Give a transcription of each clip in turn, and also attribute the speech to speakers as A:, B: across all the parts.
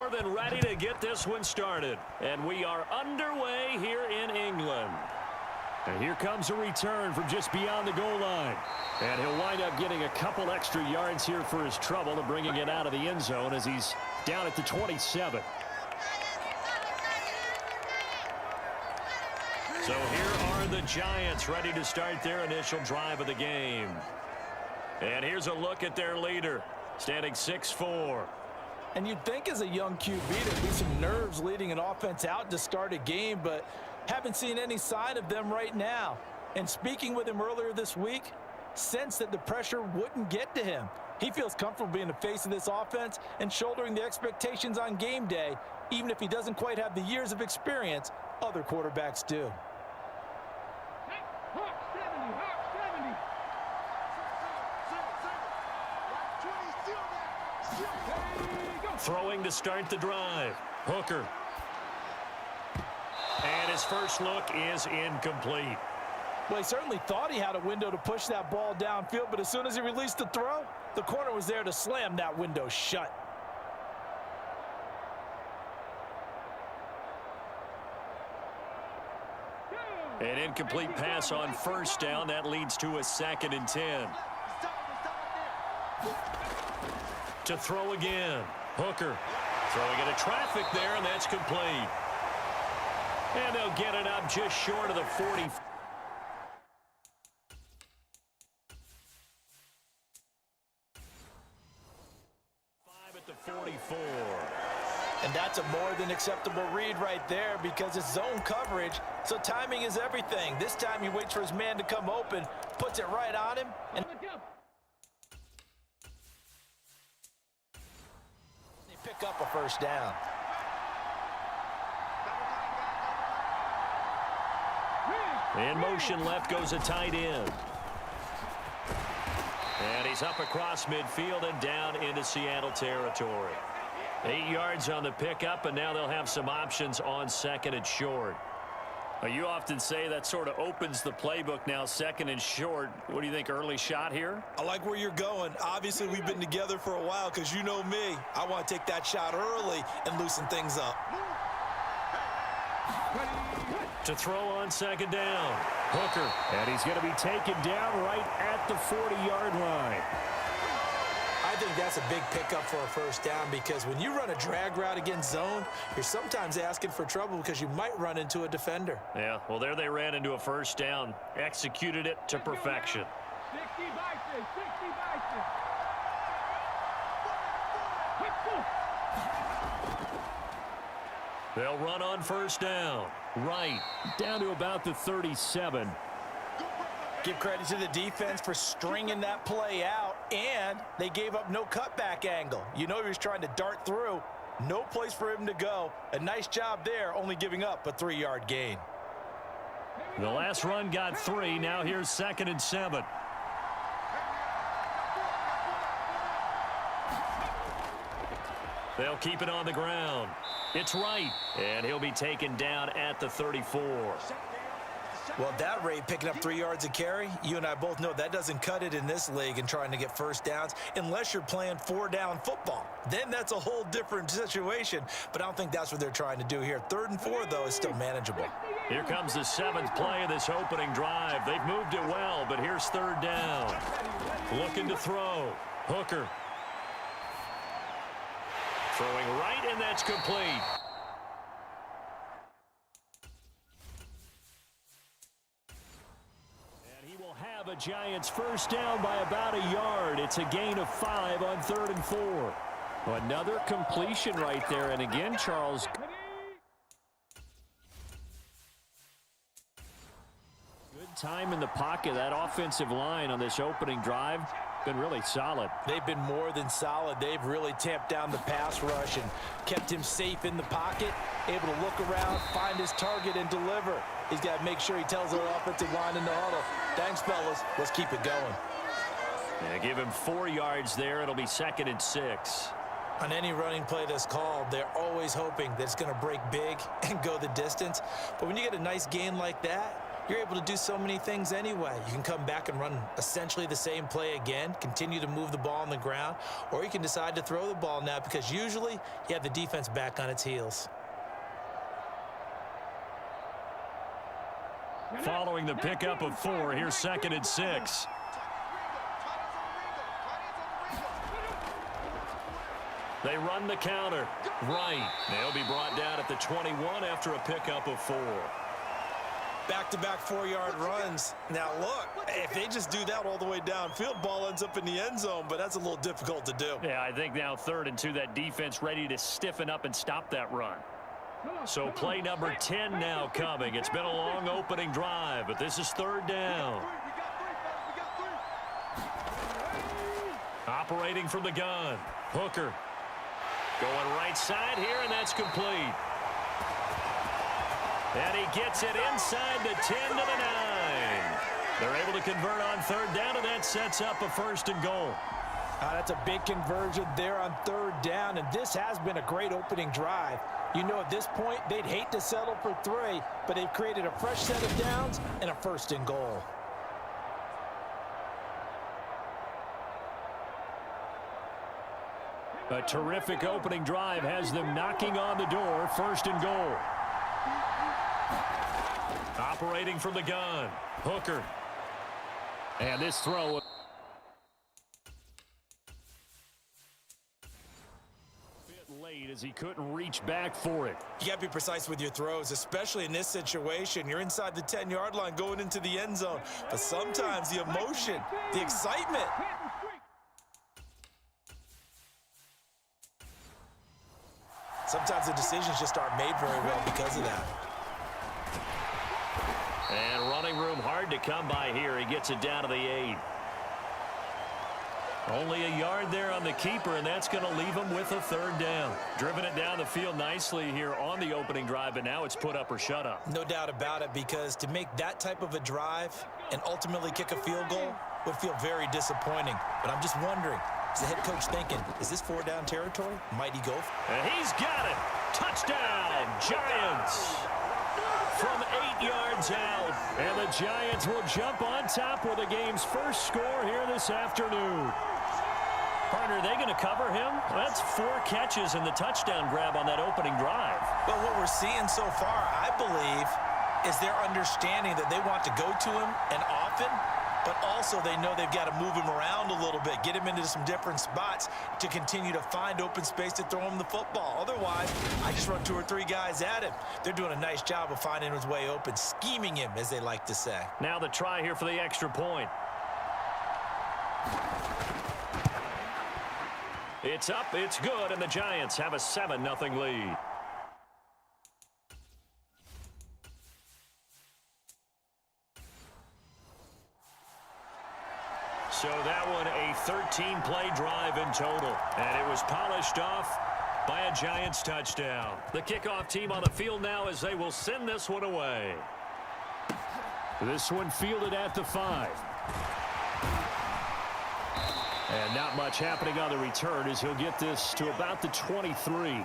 A: more than ready to get this one started. And we are underway here in England. And here comes a return from just beyond the goal line. And he'll wind up getting a couple extra yards here for his trouble to bringing it out of the end zone as he's down at the 27. So here are the Giants ready to start their initial drive of the game. And here's a look at their leader, standing 6'4".
B: And you'd think as a young QB there'd be some nerves leading an offense out to start a game, but haven't seen any sign of them right now. And speaking with him earlier this week, sensed that the pressure wouldn't get to him. He feels comfortable being the face of this offense and shouldering the expectations on game day, even if he doesn't quite have the years of experience other quarterbacks do.
A: Throwing to start the drive. Hooker. And his first look is incomplete.
B: Well, he certainly thought he had a window to push that ball downfield, but as soon as he released the throw, the corner was there to slam that window shut.
A: An incomplete pass on first down. That leads to a 2nd and 10. To throw again. Hooker throwing into traffic there, and that's complete. And they'll get it up just short of the 40. At the 44.
B: And that's a more than acceptable read right there because it's zone coverage, so timing is everything. This time he waits for his man to come open, puts it right on him, and they pick up a first down.
A: In motion left goes a tight end. And he's up across midfield and down into Seattle territory. 8 yards on the pickup, and now they'll have some options on 2nd and short. You often say that sort of opens the playbook now, 2nd and short. What do you think, early shot here?
B: I like where you're going. Obviously, we've been together for a while because you know me. I want to take that shot early and loosen things up.
A: To throw on 2nd down. Hooker. And he's going to be taken down right at the 40-yard line.
B: I think that's a big pickup for a first down because when you run a drag route against zone, you're sometimes asking for trouble because you might run into a defender.
A: Yeah, well, there they ran into a first down. Executed it to perfection.
C: 60 Bison, 60 Bison.
A: They'll run on first down. Right, down to about the 37.
B: Give credit to the defense for stringing that play out, and they gave up no cutback angle. You know he was trying to dart through. No place for him to go. A nice job there, only giving up a 3-yard gain.
A: The last run got 3. Now here's 2nd and 7. They'll keep it on the ground. It's right, and he'll be taken down at the 34.
B: Well, at that rate, picking up 3 yards a carry, you and I both know that doesn't cut it in this league and trying to get first downs unless you're playing 4-down football. Then that's a whole different situation, but I don't think that's what they're trying to do here. 3rd and 4, though, is still manageable.
A: Here comes the 7th play of this opening drive. They've moved it well, but here's 3rd down. Looking to throw. Hooker. Throwing right, and that's complete. And he will have a Giants first down by about a yard. It's a gain of 5 on 3rd and 4. Another completion right there. And again, Charles. Good time in the pocket. That offensive line on this opening drive been really solid.
B: They've been more than solid. They've really tamped down the pass rush and kept him safe in the pocket, able to look around, find his target, and deliver. He's got to make sure he tells their offensive line in the huddle, thanks, fellas. Let's keep it going.
A: Yeah, give him 4 yards there. It'll be 2nd and 6.
B: On any running play that's called, they're always hoping that it's going to break big and go the distance. But when you get a nice gain like that, you're able to do so many things anyway. You can come back and run essentially the same play again, continue to move the ball on the ground, or you can decide to throw the ball now because usually you have the defense back on its heels.
A: Following the pickup of 4, here's 2nd and 6. They run the counter. Right. They'll be brought down at the 21 after a pickup of 4.
B: Back-to-back 4-yard runs. Now, look, if they just do that all the way downfield, ball ends up in the end zone, but that's a little difficult to do.
A: Yeah, I think now 3rd and 2, that defense ready to stiffen up and stop that run. So play number 10 now coming. It's been a long opening drive, but this is 3rd down. Operating from the gun. Hooker. Going right side here, and that's complete. And he gets it inside the 10 to the 9. They're able to convert on 3rd down, and that sets up a 1st and goal.
B: That's a big conversion there on 3rd down, and this has been a great opening drive. You know, at this point, they'd hate to settle for 3, but they've created a fresh set of downs and a 1st and goal.
A: A terrific opening drive has them knocking on the door. 1st and goal. Operating from the gun. Hooker. And this throw. Bit late as he couldn't reach back for it.
B: You got to be precise with your throws, especially in this situation. You're inside the 10-yard line going into the end zone. But sometimes the emotion, the excitement. Sometimes the decisions just aren't made very well because of that.
A: And running room hard to come by here. He gets it down to the 8. Only a yard there on the keeper, and that's going to leave him with a 3rd down. Driven it down the field nicely here on the opening drive, but now it's put up or shut up.
B: No doubt about it, because to make that type of a drive and ultimately kick a field goal would feel very disappointing. But I'm just wondering, is the head coach thinking, is this 4-down territory? Might he go?
A: And he's got it. Touchdown, Giants. From 8 yards out. And the Giants will jump on top with the game's first score here this afternoon. Partner, are they going to cover him? That's 4 catches and the touchdown grab on that opening drive.
B: Well, what we're seeing so far, I believe, is their understanding that they want to go to him and often, but also they know they've got to move him around a little bit, get him into some different spots to continue to find open space to throw him the football. Otherwise, I just run 2 or 3 guys at him. They're doing a nice job of finding his way open, scheming him, as they like to say.
A: Now the try here for the extra point. It's up, it's good, and the Giants have a 7-0 lead. So that one a 13-play drive in total, and it was polished off by a Giants touchdown. The kickoff team on the field now as they will send this one away. This one fielded at the 5. And not much happening on the return as he'll get this to about the 23.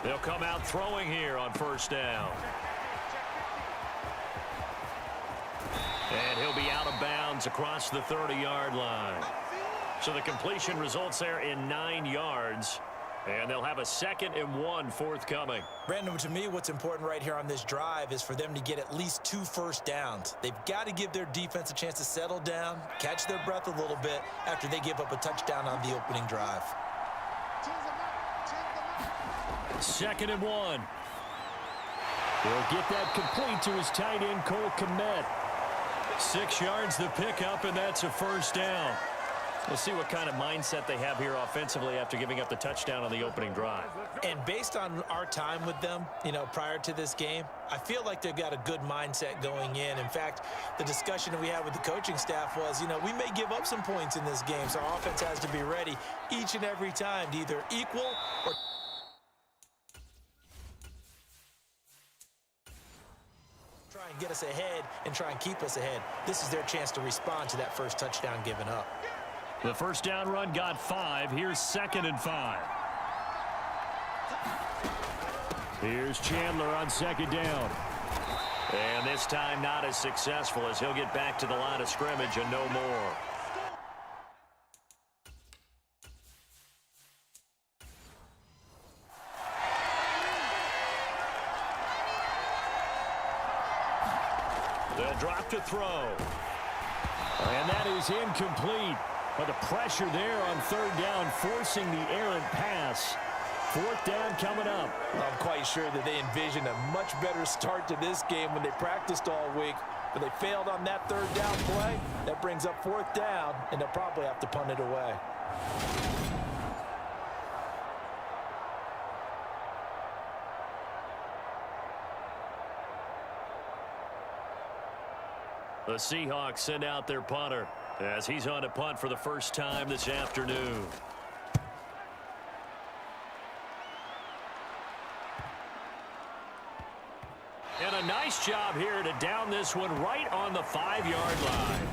A: They'll come out throwing here on 1st down. And he'll be out of bounds across the 30-yard line. So the completion results there in 9 yards. And they'll have a 2nd and 1 forthcoming.
B: Brandon, to me, what's important right here on this drive is for them to get at least 2 first downs. They've got to give their defense a chance to settle down, catch their breath a little bit after they give up a touchdown on the opening drive.
A: 2nd and 1. He'll get that complete to his tight end, Cole Kmet. 6 yards the pickup, and that's a 1st down. We'll see what kind of mindset they have here offensively after giving up the touchdown on the opening drive.
B: And based on our time with them, prior to this game, I feel like they've got a good mindset going in. In fact, the discussion that we had with the coaching staff was, we may give up some points in this game, so our offense has to be ready each and every time to either equal or try and get us ahead and try and keep us ahead. This is their chance to respond to that first touchdown given up.
A: The first down run got 5. Here's 2nd and 5. Here's Chandler on 2nd down. And this time not as successful as he'll get back to the line of scrimmage and no more. They'll drop to throw. And that is incomplete. But the pressure there on 3rd down, forcing the errant pass. 4th down coming up.
B: I'm quite sure that they envisioned a much better start to this game when they practiced all week. But they failed on that 3rd down play. That brings up 4th down, and they'll probably have to punt it away.
A: The Seahawks send out their punter as he's on to punt for the first time this afternoon. And a nice job here to down this one right on the 5-yard line.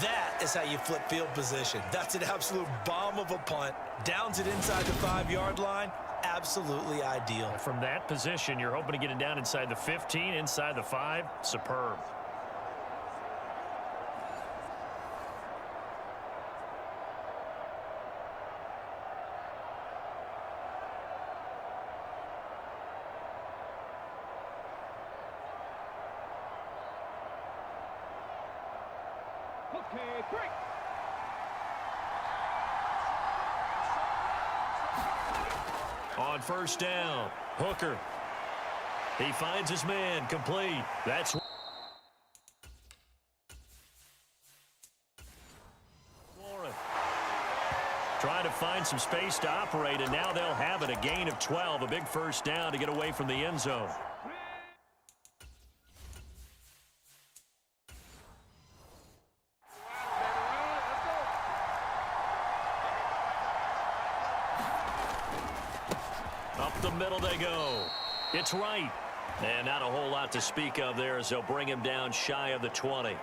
B: That is how you flip field position. That's an absolute bomb of a punt. Downs it inside the 5-yard line. Absolutely ideal.
A: From that position, you're hoping to get it down inside the 15, inside the 5. Superb.
C: Okay, break.
A: On 1st down, Hooker. He finds his man, complete. That's Warren. Trying to find some space to operate, and now they'll have it. A gain of 12, a big 1st down to get away from the end zone. Up the middle they go. It's right. And not a whole lot to speak of there as they'll bring him down shy of the 20.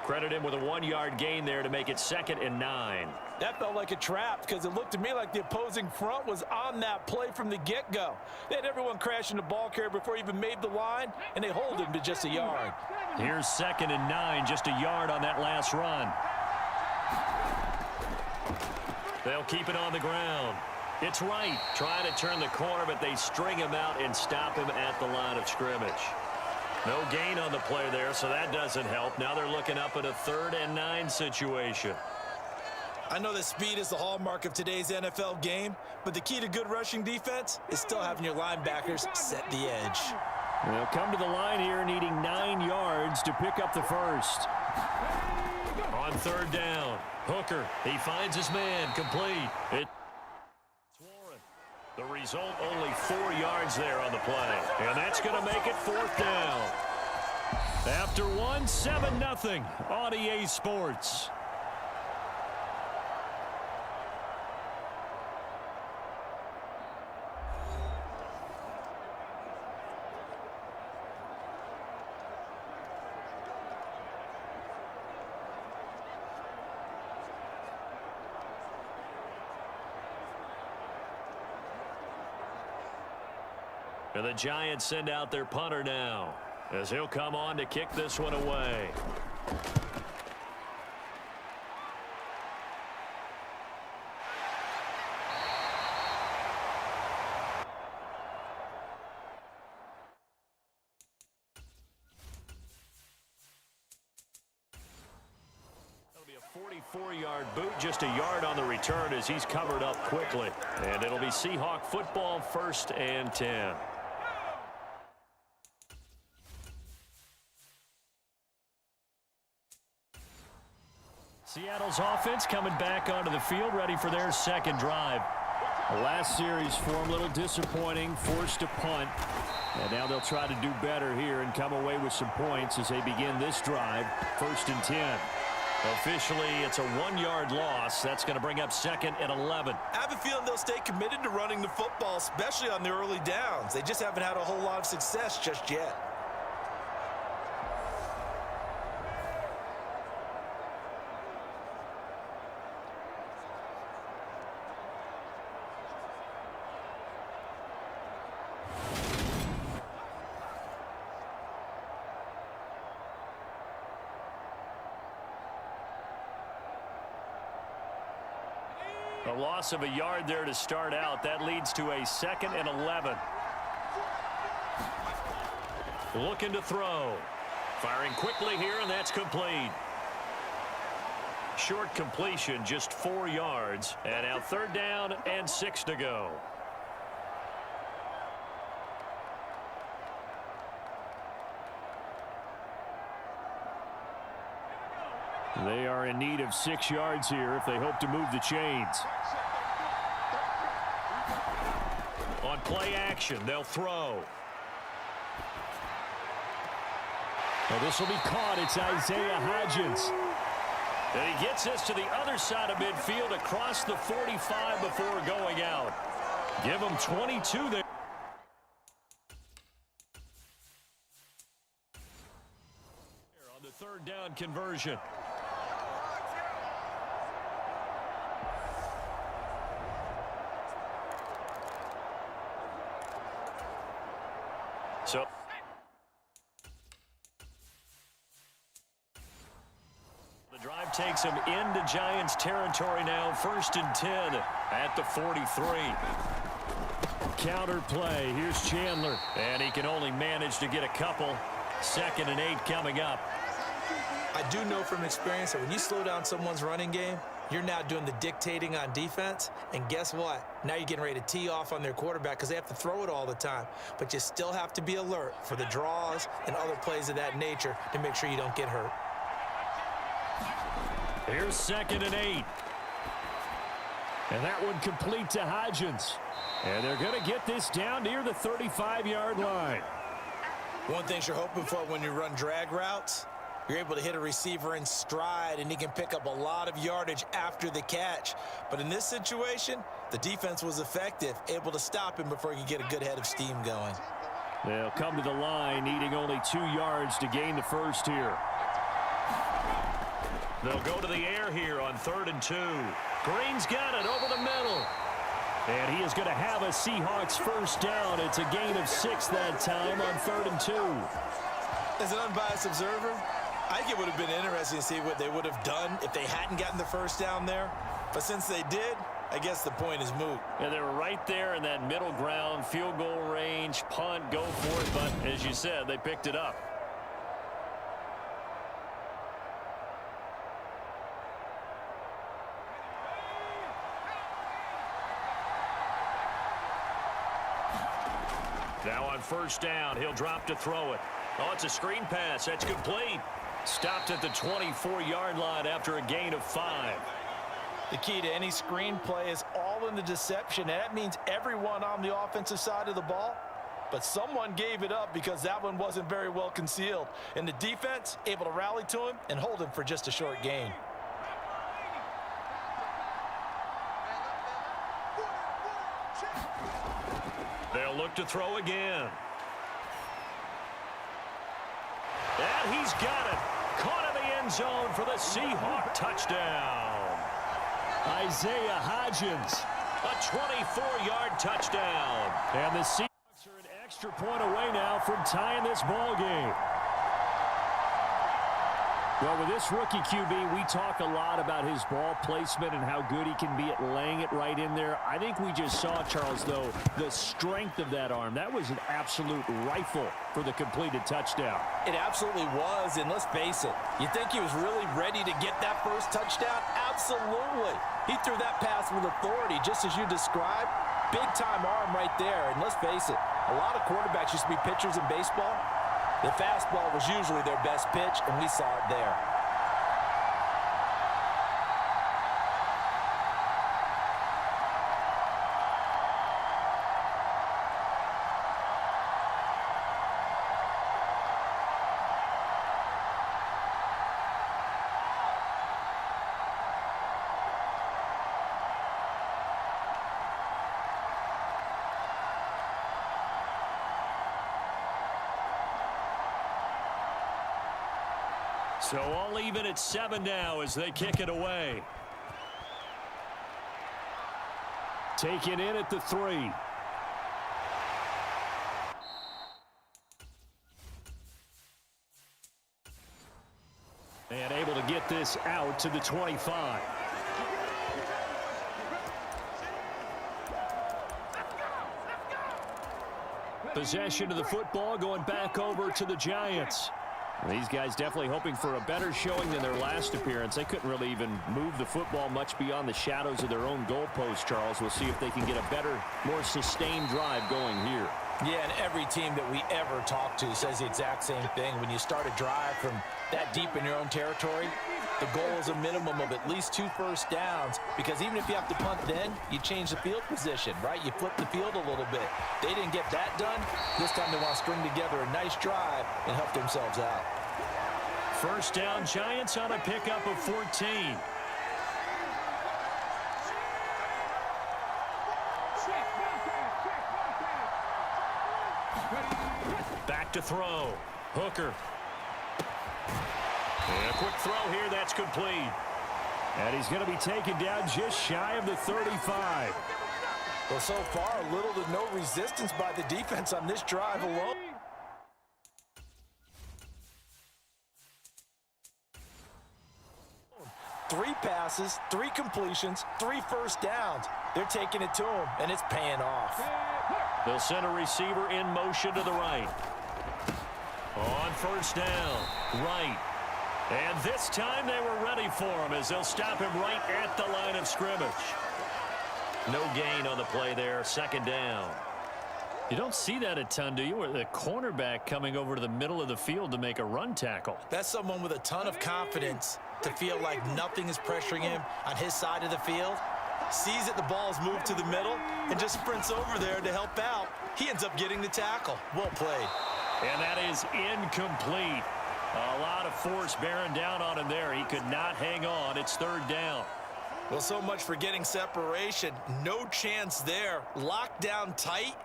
A: Credit him with a 1-yard gain there to make it 2nd and 9.
B: That felt like a trap because it looked to me like the opposing front was on that play from the get-go. They had everyone crashing the ball carrier before he even made the line, and they hold him to just a yard.
A: Here's 2nd and 9, just a yard on that last run. They'll keep it on the ground. It's right. Trying to turn the corner, but they string him out and stop him at the line of scrimmage. No gain on the play there, so that doesn't help. Now they're looking up at a 3rd and 9 situation.
B: I know that speed is the hallmark of today's NFL game, but the key to good rushing defense is still having your linebackers set the edge.
A: They'll come to the line here needing 9 yards to pick up the first. On 3rd down, Hooker, he finds his man, complete. It's Warren. The result, only 4 yards there on the play. And that's going to make it 4th down. After one, 7-0 on EA Sports. And the Giants send out their punter now as he'll come on to kick this one away. That'll be a 44-yard boot, just a yard on the return as he's covered up quickly. And it'll be Seahawk football, 1st and 10. Seattle's offense coming back onto the field, ready for their second drive. The last series for them, a little disappointing, forced to punt. And now they'll try to do better here and come away with some points as they begin this drive, 1st and 10. Officially, it's a 1-yard loss. That's going to bring up 2nd and 11.
B: I have a feeling they'll stay committed to running the football, especially on the early downs. They just haven't had a whole lot of success just yet.
A: A loss of a yard there to start out. That leads to a 2nd and 11. Looking to throw. Firing quickly here, and that's complete. Short completion, just 4 yards. And now 3rd down and 6 to go. They are in need of 6 yards here if they hope to move the chains. On play action, they'll throw. Well, this will be caught. It's Isaiah Hodgins. And he gets this to the other side of midfield across the 45 before going out. Give him 22 there. On the 3rd down conversion. So the drive takes him into Giants territory now. 1st and 10 at the 43. Counter play. Here's Chandler. And he can only manage to get a couple. 2nd and 8 coming up.
B: I do know from experience that when you slow down someone's running game, you're now doing the dictating on defense. And guess what? Now you're getting ready to tee off on their quarterback because they have to throw it all the time. But you still have to be alert for the draws and other plays of that nature to make sure you don't get hurt.
A: Here's 2nd and 8. And that one complete to Hodgins. And they're going to get this down near the 35-yard line.
B: One thing you're hoping for when you run drag routes, you're able to hit a receiver in stride, and he can pick up a lot of yardage after the catch. But in this situation, the defense was effective, able to stop him before he could get a good head of steam going.
A: They'll come to the line, needing only 2 yards to gain the first here. They'll go to the air here on 3rd and 2. Green's got it over the middle. And he is going to have a Seahawks first down. It's a gain of 6 that time on 3rd and 2.
B: As an unbiased observer, I think it would have been interesting to see what they would have done if they hadn't gotten the first down there. But since they did, I guess the point is moot.
A: And they were right there in that middle ground, field goal range, punt, go for it. But as you said, they picked it up. Now on 1st down, he'll drop to throw it. Oh, it's a screen pass. That's complete. Stopped at the 24-yard line after a gain of 5.
B: The key to any screen play is all in the deception, and that means everyone on the offensive side of the ball. But someone gave it up because that one wasn't very well concealed. And the defense able to rally to him and hold him for just a short gain.
A: They'll look to throw again. And he's got it. Caught in the end zone for the Seahawks touchdown. Isaiah Hodgins, a 24-yard touchdown. And the Seahawks are an extra point away now from tying this ball game. Well, with this rookie QB, we talk a lot about his ball placement and how good he can be at laying it right in there. I think we just saw, Charles, though, the strength of that arm. That was an absolute rifle for the completed touchdown.
B: It absolutely was, and let's face it, you think he was really ready to get that first touchdown? Absolutely. He threw that pass with authority, just as you described. Big-time arm right there, and let's face it, a lot of quarterbacks used to be pitchers in baseball. The fastball was usually their best pitch, and we saw it there.
A: So all even at 7 now as they kick it away. Taken in at the 3. And able to get this out to the 25. Possession of the football going back over to the Giants. These guys definitely hoping for a better showing than their last appearance. They couldn't really even move the football much beyond the shadows of their own goalpost, Charles. We'll see if they can get a better, more sustained drive going here.
B: Yeah, and every team that we ever talk to says the exact same thing. When you start a drive from that deep in your own territory, the goal is a minimum of at least 2 first downs, because even if you have to punt then, you change the field position, right? You flip the field a little bit. They didn't get that done. This time they want to string together a nice drive and help themselves out.
A: First down, Giants on a pickup of 14. Back to throw. Hooker. And a quick throw here, that's complete. And he's going to be taken down just shy of the 35.
B: Well, so far, little to no resistance by the defense on this drive alone. Three passes, 3 completions, 3 first downs. They're taking it to him, and it's paying off.
A: They'll send a receiver in motion to the right. On first down, right. And this time they were ready for him as they'll stop him right at the line of scrimmage. No gain on the play there, second down. You don't see that a ton, do you? Where the cornerback coming over to the middle of the field to make a run tackle.
B: That's someone with a ton of confidence to feel like nothing is pressuring him on his side of the field. Sees that the ball's moved to the middle and just sprints over there to help out. He ends up getting the tackle. Well played.
A: And that is incomplete. A lot of force bearing down on him there. He could not hang on. It's third down.
B: Well, so much for getting separation. No chance there. Locked down tight,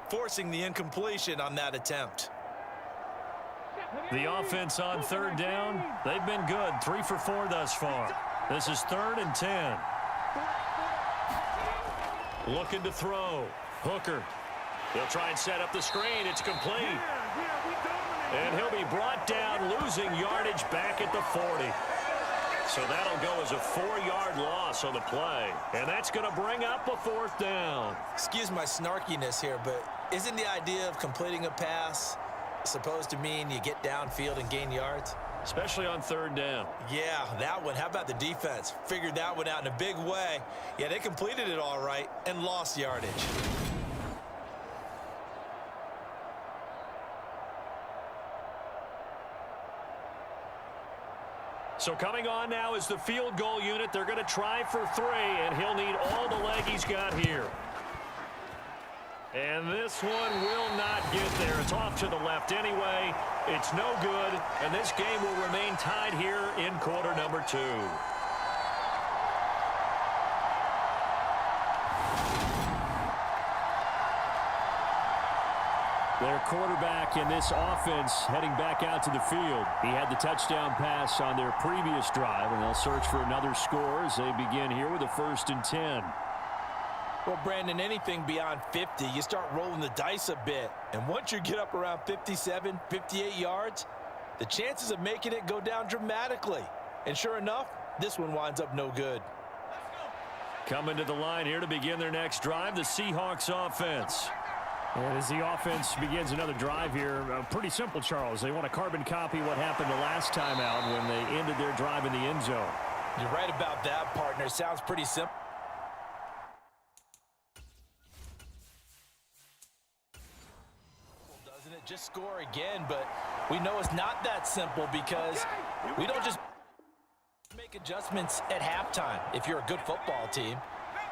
B: forcing the incompletion on that attempt.
A: The offense on third down, they've been good. 3 for 4 thus far. This is 3rd and 10. Looking to throw. Hooker. They'll try and set up the screen. It's complete. And he'll be brought down, losing yardage back at the 40. So that'll go as a 4-yard loss on the play. And that's going to bring up a 4th down.
B: Excuse my snarkiness here, but isn't the idea of completing a pass supposed to mean you get downfield and gain yards?
A: Especially on third down.
B: Yeah, that one. How about the defense? Figured that one out in a big way. Yeah, they completed it all right and lost yardage.
A: So coming on now is the field goal unit. They're going to try for 3, and he'll need all the leg he's got here. And this one will not get there. It's off to the left anyway. It's no good, and this game will remain tied here in quarter number 2. Their quarterback in this offense heading back out to the field. He had the touchdown pass on their previous drive, and they'll search for another score as they begin here with a 1st and 10.
B: Well, Brandon, anything beyond 50, you start rolling the dice a bit. And once you get up around 57, 58 yards, the chances of making it go down dramatically. And sure enough, this one winds up no good.
A: Coming to the line here to begin their next drive, the Seahawks offense. And as the offense begins another drive here, pretty simple, Charles. They want to carbon copy what happened the last time out when they ended their drive in the end zone.
B: You're right about that, partner. Sounds pretty simple. Doesn't it? Just score again, but we know it's not that simple because we don't just make adjustments at halftime if you're a good football team.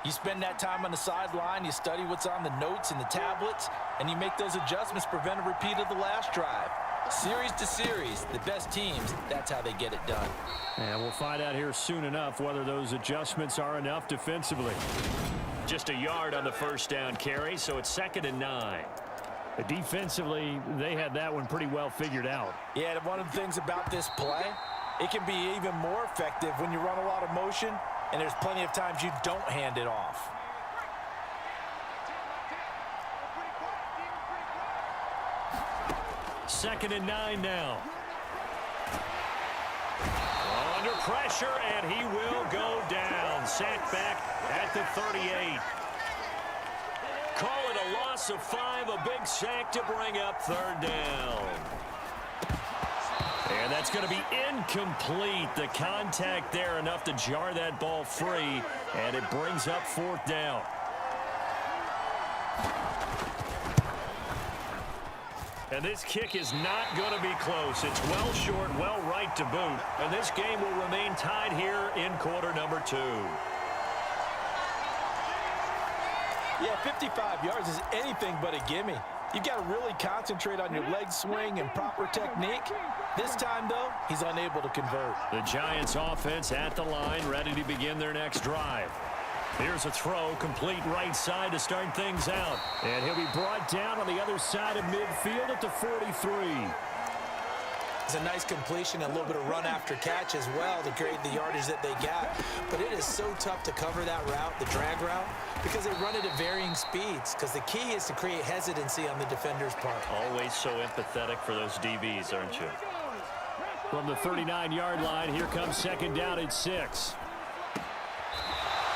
B: You spend that time on the sideline, you study what's on the notes and the tablets, and you make those adjustments, prevent a repeat of the last drive. Series to series, the best teams, that's how they get it done.
A: And we'll find out here soon enough whether those adjustments are enough defensively. Just a yard on the first down carry, so it's 2nd and 9. Defensively, they had that one pretty well figured out.
B: Yeah, one of the things about this play, It can be even more effective when you run a lot of motion, and there's plenty of times you don't hand it off.
A: Second and 9 now. Under pressure, and he will go down. Sacked back at the 38. Call it a loss of 5, a big sack to bring up third down. And that's going to be incomplete. The contact there enough to jar that ball free, and it brings up fourth down. And this kick is not going to be close. It's well short, well right to boot. And this game will remain tied here in quarter number 2.
B: Yeah, 55 yards is anything but a gimme. You've got to really concentrate on your leg swing and proper technique. This time, though, he's unable to convert.
A: The Giants offense at the line, ready to begin their next drive. Here's a throw, complete right side to start things out. And he'll be brought down on the other side of midfield at the 43.
B: It's a nice completion, a little bit of run after catch as well to create the yardage that they got. But it is so tough to cover that route, the drag route, because they run it at varying speeds. Because the key is to create hesitancy on the defender's part.
A: Always so empathetic for those DBs, aren't you? From the 39-yard line, here comes second down at 6.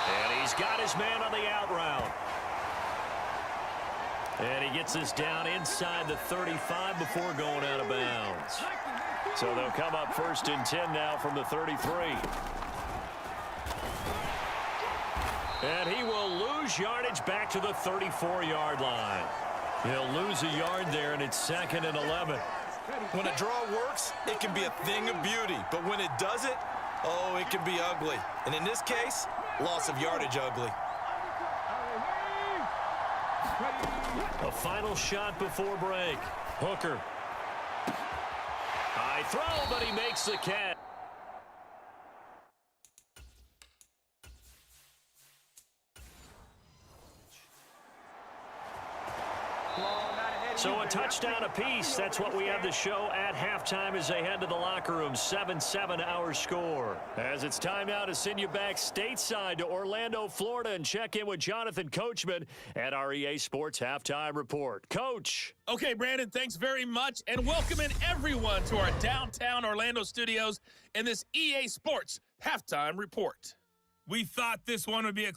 A: And he's got his man on the out route. And he gets this down inside the 35 before going out of bounds. So they'll come up first and 10 now from the 33. And he will lose yardage back to the 34-yard line. He'll lose a yard there, and it's second and 11.
B: When a draw works, it can be a thing of beauty. But when it doesn't, oh, it can be ugly. And in this case, loss of yardage ugly.
A: A final shot before break. Hooker. High throw, but he makes the catch. So a touchdown apiece. That's what we have to show at halftime as they head to the locker room. 7-7 our score. As it's time now to send you back stateside to Orlando, Florida, and check in with Jonathan Coachman at our EA Sports Halftime Report. Coach.
D: Okay, Brandon, thanks very much, and welcome in everyone to our downtown Orlando studios in this EA Sports Halftime Report.
E: We thought this one would be a